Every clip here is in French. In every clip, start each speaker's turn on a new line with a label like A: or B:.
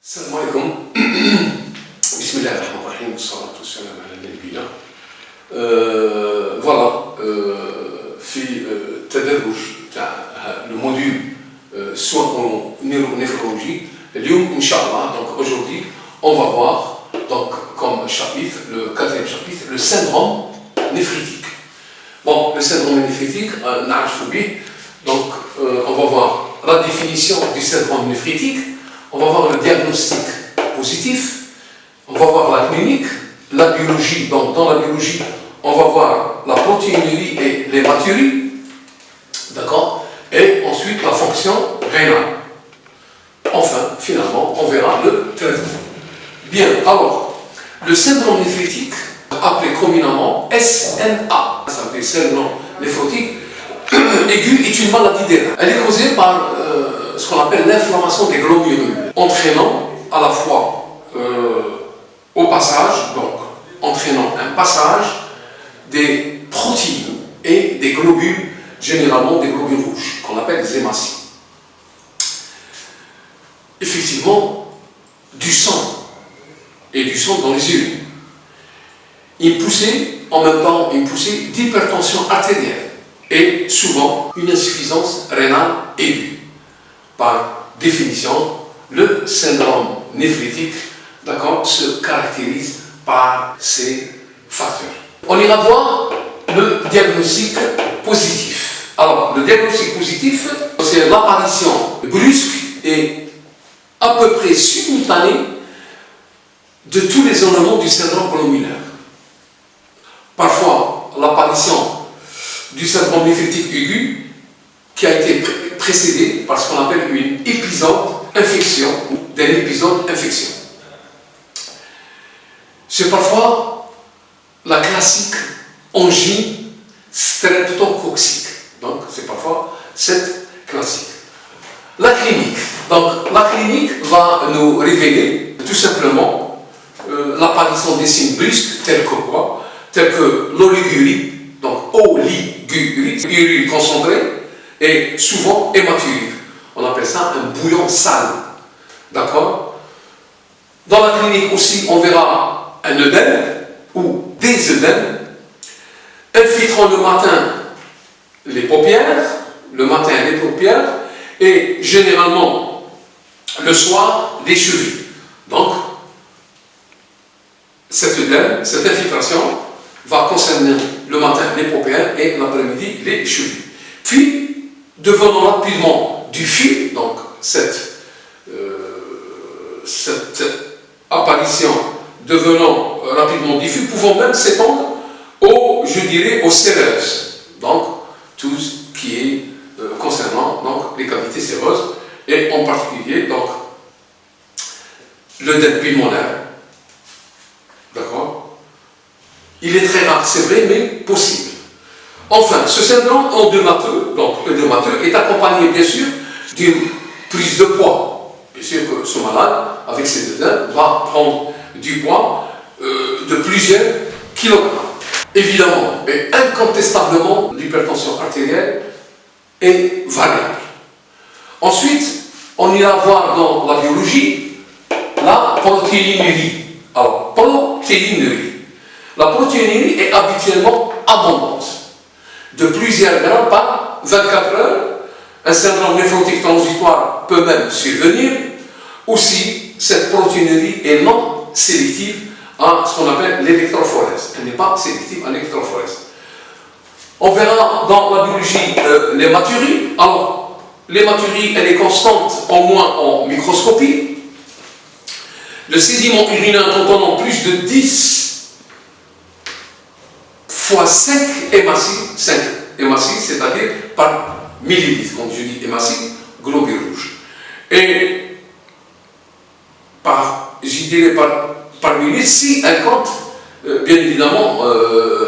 A: السلام عليكم. بسم الله الرحمن الرحيم والصلاة والسلام على نبينا. فوالا في التدرج تاع لو موديول soins neuronéphrologie. اليوم إن شاء الله donc aujourd'hui on va voir donc comme chapitre le quatrième chapitre le syndrome néphritique. Bon, le syndrome néphritique نعرفوا به donc on va voir la définition du syndrome néphritique. On va voir le diagnostic positif, on va voir la clinique, la biologie. Donc dans la biologie, on va voir la protéinurie et l'hématurie, d'accord, et ensuite la fonction rénale. Enfin, finalement, on verra le traitement. Bien, alors, le syndrome néphritique, appelé communément SNA, ça veut dire syndrome néphrotique aigu, est une maladie des reins. Elle est causée par ce qu'on appelle l'inflammation des glomérules, entraînant à la fois au passage, donc entraînant un passage des protéines et des globules, généralement des globules rouges, qu'on appelle des hématies. Effectivement, du sang, et du sang dans les urines. Une poussée, en même temps, une poussée d'hypertension artérielle, et souvent une insuffisance rénale aiguë. Par définition, le syndrome néphritique, d'accord, se caractérise par ces facteurs. On ira voir le diagnostic positif. Alors, le diagnostic positif, c'est l'apparition brusque et à peu près simultanée de tous les éléments du syndrome glomérulaire. Parfois, l'apparition du syndrome néphritique aigu qui a été précédé par ce qu'on appelle une épisode infection ou d'un épisode infection. C'est parfois la classique angine streptococcique. Donc c'est parfois cette classique. La clinique. Donc la clinique va nous révéler tout simplement l'apparition des signes brusques tels que quoi? Tels que l'oligurie, donc oligurie, urine concentrée, et souvent hématurie. On appelle ça un bouillon sale. D'accord? Dans la clinique aussi, on verra un œdème ou des œdèmes infiltrant le matin les paupières, et généralement le soir les chevilles. Donc, cet œdème, cette infiltration va concerner le matin les paupières et l'après-midi les chevilles. Puis, devenant rapidement diffus, donc cette apparition devenant rapidement diffus, pouvant même s'étendre aux séreuses, donc tout ce qui est concernant donc, les cavités séreuses, et en particulier donc l'œdème pulmonaire. D'accord? Il est très rare, c'est vrai, mais possible. Enfin, ce syndrome œdémateux, donc œdémateux, est accompagné bien sûr d'une prise de poids. Bien sûr que ce malade, avec ses œdèmes, va prendre du poids de plusieurs kilogrammes. Évidemment et incontestablement, l'hypertension artérielle est variable. Ensuite, on ira voir dans la biologie la protéinurie. Alors, protéinurie. La protéinurie est habituellement abondante, de plusieurs grammes par 24 heures. Un syndrome néphrotique transitoire peut même survenir. Aussi, cette protéinurie est non sélective à ce qu'on appelle l'électrophorèse. Elle n'est pas sélective à l'électrophorèse. On verra dans la biologie l'hématurie. Alors, l'hématurie, elle est constante au moins en microscopie. Le sédiment urinaire contenant plus de 10 fois 5 hématies, c'est-à-dire par millilitre, quand je dis hématie, globules rouges. Et je dirais par millilitre, si un compte, bien évidemment,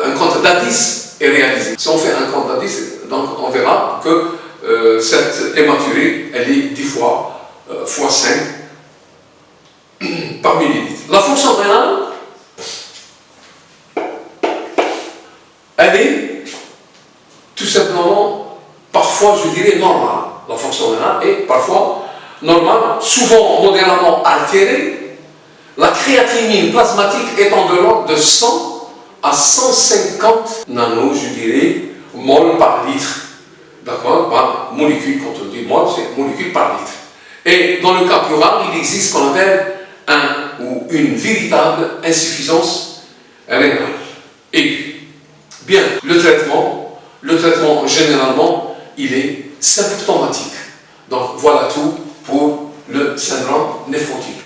A: un compte d'Addis est réalisé. Si on fait un compte d'Addis, donc on verra que cette hématurie, elle est 10 fois, fois 5 par millilitre. La fonction rénale, elle est tout simplement, parfois je dirais normale. La fonction rénale est parfois normal, souvent modérément altéré, la créatinine plasmatique étant de l'ordre de 100 à 150 nanos, je dirais, mol par litre. D'accord? Par molécule, quand on dit mol, c'est molécule par litre. Et dans le cas plus rare, il existe ce qu'on appelle un ou une véritable insuffisance rénale. Et bien, le traitement généralement, il est symptomatique. Donc voilà tout pour le syndrome néphrotique.